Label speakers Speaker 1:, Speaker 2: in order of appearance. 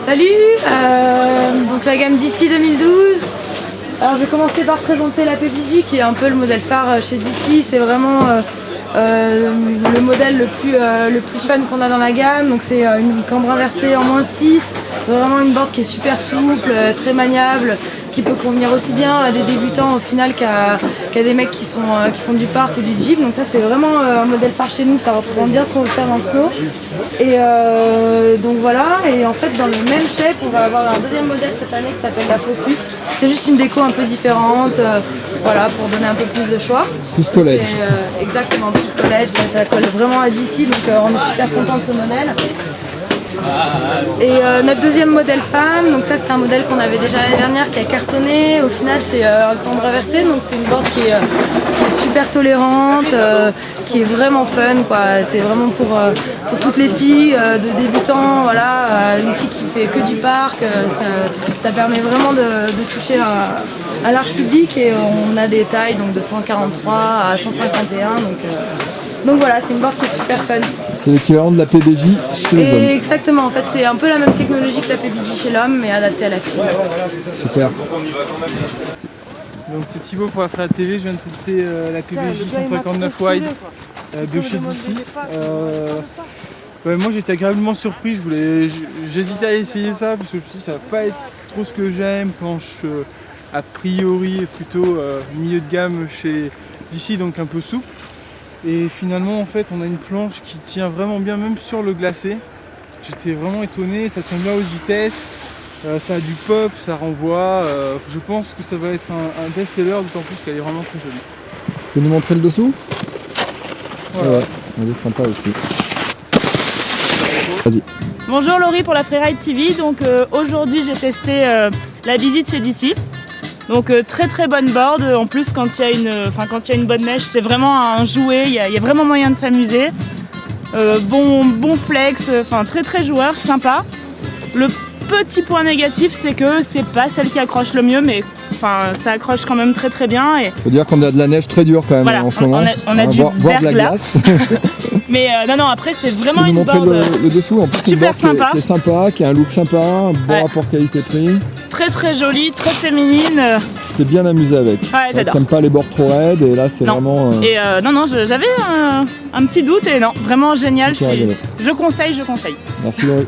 Speaker 1: Salut, donc la gamme DC 2012. Alors je vais commencer par présenter la PPG qui est un peu le modèle phare chez DC. C'est vraiment le modèle le plus fun qu'on a dans la gamme. Donc c'est une cambre inversée en -6. C'est vraiment une board qui est super souple, très maniable, qui peut convenir aussi bien à des débutants au final qu'à des mecs qui font du parc ou du jeep. Donc ça c'est vraiment un modèle phare chez nous, ça représente bien ce qu'on veut faire dans le snow. Et donc voilà, et en fait dans le même shape on va avoir un deuxième modèle cette année qui s'appelle la Focus. C'est juste une déco un peu différente, voilà, pour donner un peu plus de choix.
Speaker 2: Plus college.
Speaker 1: Exactement, plus college, ça colle vraiment à DC, donc on est super content de ce modèle. Et notre deuxième modèle femme, donc ça c'est un modèle qu'on avait déjà l'année dernière qui a cartonné. Au final c'est un cambre inversé, donc c'est une board qui est super tolérante, qui est vraiment fun quoi. C'est vraiment pour toutes les filles de débutants, voilà, une fille qui fait que du parc, ça permet vraiment de toucher un large public et on a des tailles donc de 143 à 151 donc voilà, c'est une board qui est super fun.
Speaker 2: C'est l'équivalent de la PBJ chez les hommes.
Speaker 1: Exactement, en fait c'est un peu la même technologie que la PBJ chez l'homme mais adaptée à la fille.
Speaker 2: Super.
Speaker 3: Donc c'est Thibaut pour la Frère TV, je viens de tester la PBJ 159 wide de chez DC. Moi j'étais agréablement surpris, j'hésitais à essayer ça parce que je me suis dit ça va pas être trop ce que j'aime quand je a priori plutôt milieu de gamme chez DC, donc un peu souple. Et finalement en fait on a une planche qui tient vraiment bien même sur le glacé. J'étais vraiment étonné, ça tient bien aux vitesses, ça a du pop, ça renvoie. Je pense que ça va être un best-seller, d'autant plus qu'elle est vraiment très jolie.
Speaker 2: Tu peux nous montrer le dessous?
Speaker 3: Voilà.
Speaker 2: Ouais, elle est sympa aussi. Vas-y.
Speaker 4: Bonjour Laurie pour la Freeride TV. Donc aujourd'hui j'ai testé la visite chez DC. Donc très bonne board. En plus quand il y a une bonne neige, c'est vraiment un jouet. Il y a vraiment moyen de s'amuser. Bon flex, très joueur, sympa. Le petit point négatif c'est que c'est pas celle qui accroche le mieux, mais ça accroche quand même très bien. Et
Speaker 2: faut dire qu'on a de la neige très dure quand même
Speaker 4: voilà,
Speaker 2: en ce moment.
Speaker 4: On a du
Speaker 2: voir de la glace.
Speaker 4: Mais non, après c'est vraiment une
Speaker 2: montrer
Speaker 4: board
Speaker 2: le dessous, en plus c'est une
Speaker 4: super
Speaker 2: board
Speaker 4: sympa.
Speaker 2: qui est sympa, qui a un look sympa, un bon rapport qualité-prix.
Speaker 4: Très jolie, très féminine.
Speaker 2: Tu t'es bien amusé avec.
Speaker 4: Ouais, j'adore.
Speaker 2: T'aimes pas les bords trop raides et là c'est vraiment...
Speaker 4: Et j'avais un petit doute et non, vraiment génial. Je conseille.
Speaker 2: Merci Laurie.